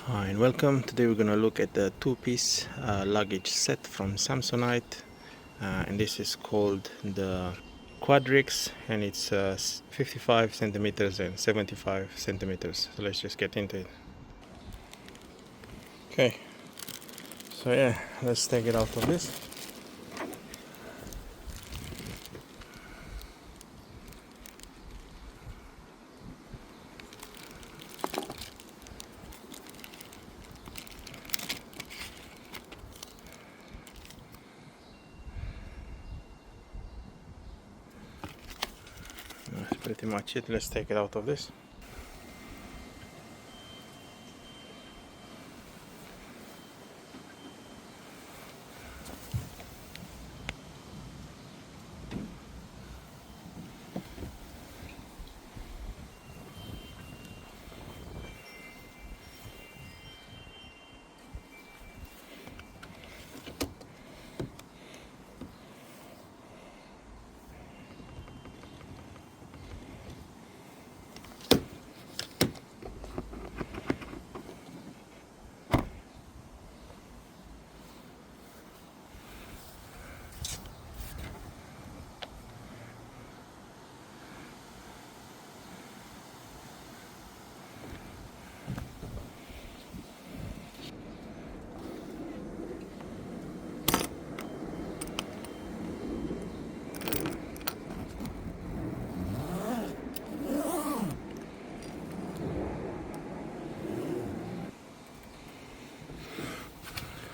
Hi and welcome. Today we're going to look at the two-piece luggage set from Samsonite, and this is called the Quadrix, and it's 55 centimeters and 75 centimeters. So let's just get into it. Okay, so yeah, let's take it out of this. That's pretty much it. Let's take it out of this.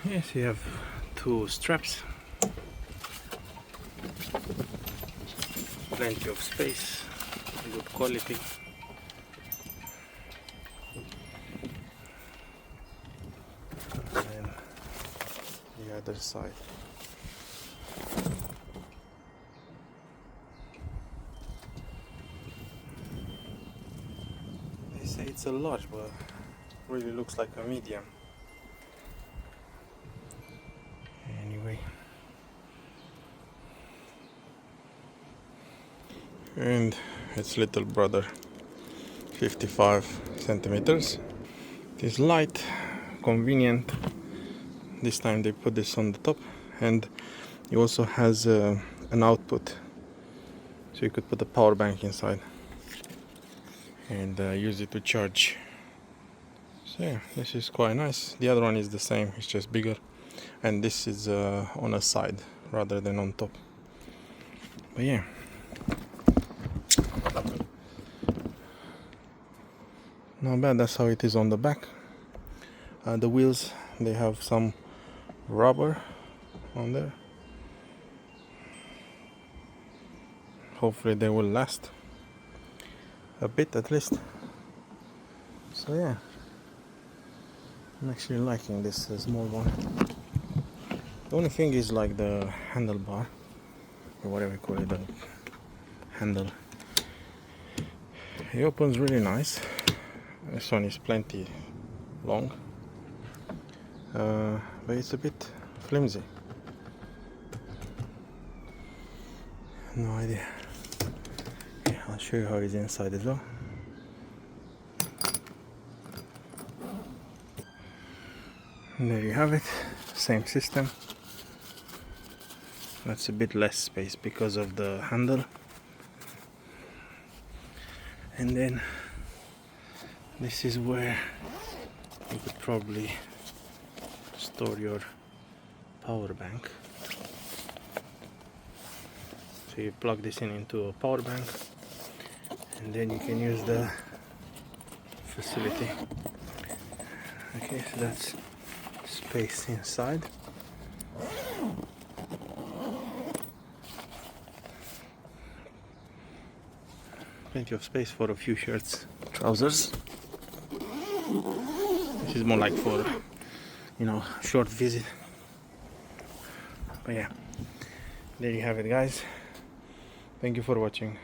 Yes, you have two straps, plenty of space, good quality. And then the other side. They say it's a large, but really looks like a medium. Anyway, and its little brother, 55 centimeters. It is light, convenient. This time they put this on the top, and it also has an output, so you could put a power bank inside and use it to charge. So yeah, this is quite nice. The other one is the same, it's just bigger, and this is on a side rather than on top. But yeah, not bad. That's how it is on the back. The wheels, they have some rubber on there. Hopefully they will last a bit at least. So yeah, I'm actually liking this small one. The only thing is like the handlebar, or whatever you call it, the handle. It opens really nice. This one is plenty long, but it's a bit flimsy. No idea. Yeah, I'll show you how it's inside as well. And there you have it, same system. That's a bit less space because of the handle. And then this is where you could probably store your power bank. So you plug this into a power bank, and then you can use the facility. Okay, so that's space inside. Plenty of space for a few shirts, trousers. This is more like for, short visit. But yeah, there you have it, guys. Thank you for watching.